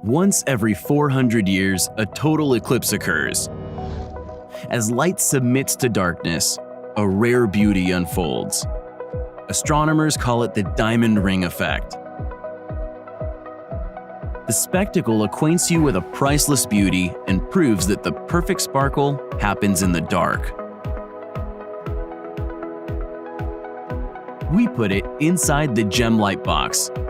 Once every 400 years, a total eclipse occurs. As light submits to darkness, a rare beauty unfolds. Astronomers call it the diamond ring effect. The spectacle acquaints you with a priceless beauty and proves that the perfect sparkle happens in the dark. We put it inside the Gemlightbox.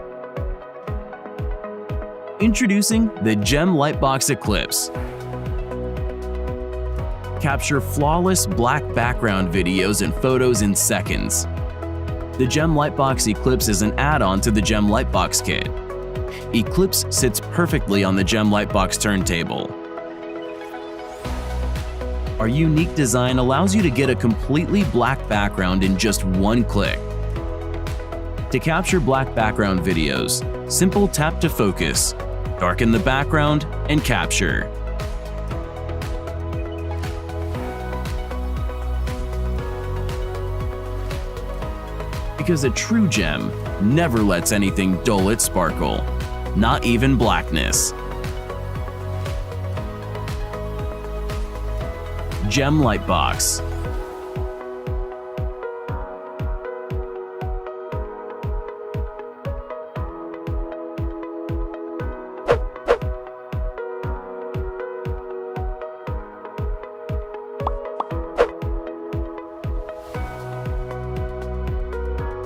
Introducing the Gemlightbox Eclipse. Capture flawless black background videos and photos in seconds. The Gemlightbox Eclipse is an add-on to the Gemlightbox kit. Eclipse sits perfectly on the Gemlightbox turntable. Our unique design allows you to get a completely black background in just one click. To capture black background videos, simple tap to focus, darken the background, and capture. Because a true gem never lets anything dull its sparkle, not even blackness. Gemlightbox.